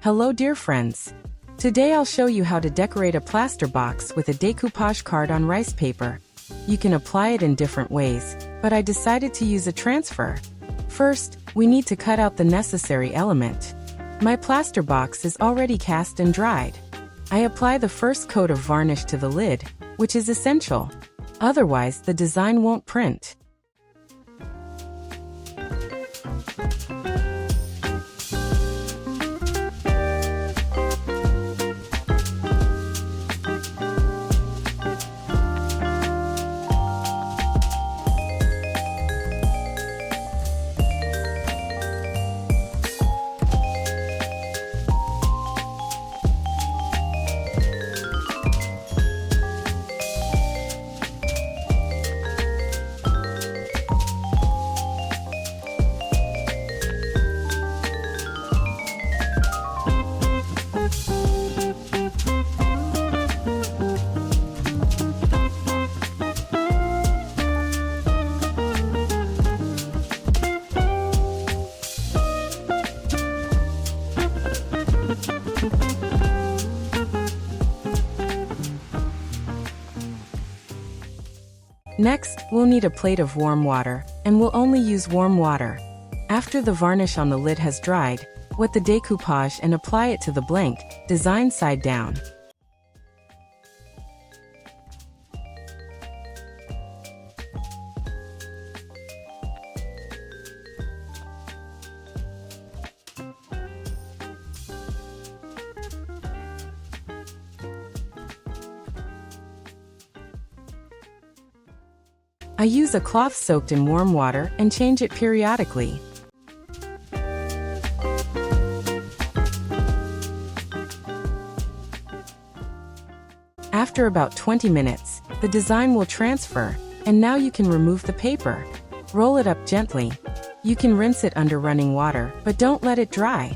Hello dear friends. Today I'll show you how to decorate a plaster box with a decoupage card on rice paper. You can apply it in different ways, but I decided to use a transfer. First, we need to cut out the necessary element. My plaster box is already cast and dried. I apply the first coat of varnish to the lid, which is essential. Otherwise, the design won't print. Next, we'll need a plate of warm water, and we'll only use warm water. After the varnish on the lid has dried, wet the decoupage and apply it to the blank, design side down. I use a cloth soaked in warm water and change it periodically. After about 20 minutes, the design will transfer, and now you can remove the paper. Roll it up gently. You can rinse it under running water, but don't let it dry.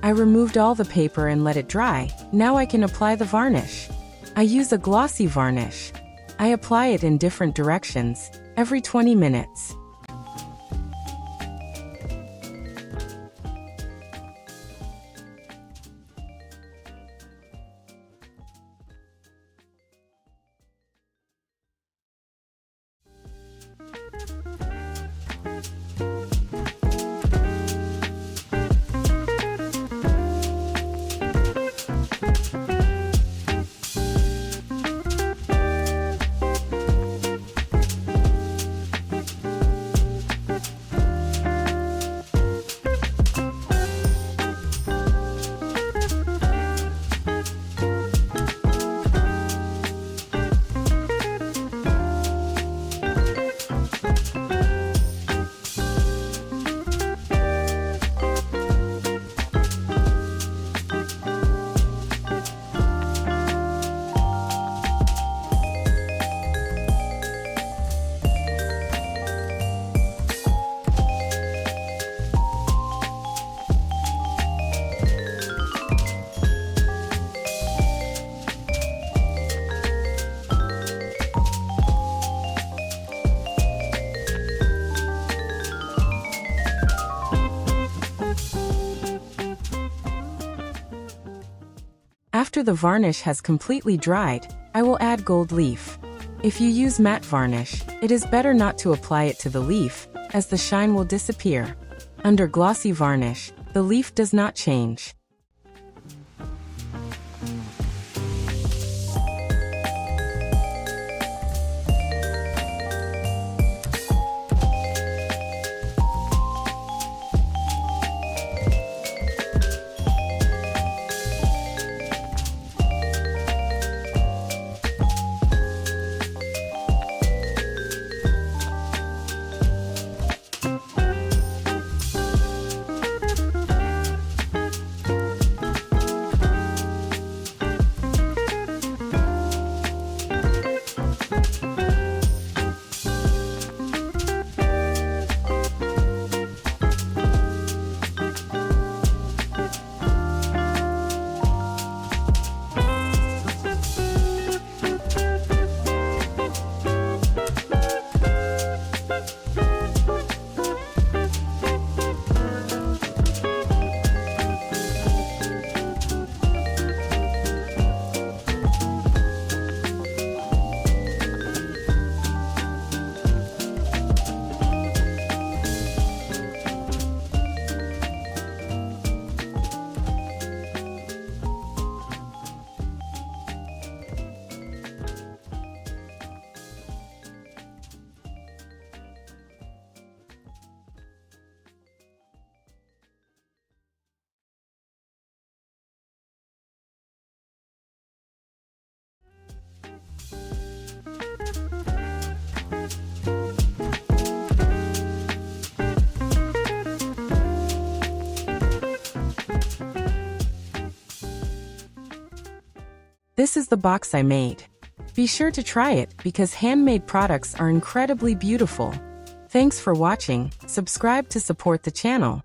I removed all the paper and let it dry. Now I can apply the varnish. I use a glossy varnish. I apply it in different directions, every 20 minutes. After the varnish has completely dried, I will add gold leaf. If you use matte varnish, it is better not to apply it to the leaf, as the shine will disappear. Under glossy varnish, the leaf does not change. This is the box I made. Be sure to try it because handmade products are incredibly beautiful. Thanks for watching. Subscribe to support the channel.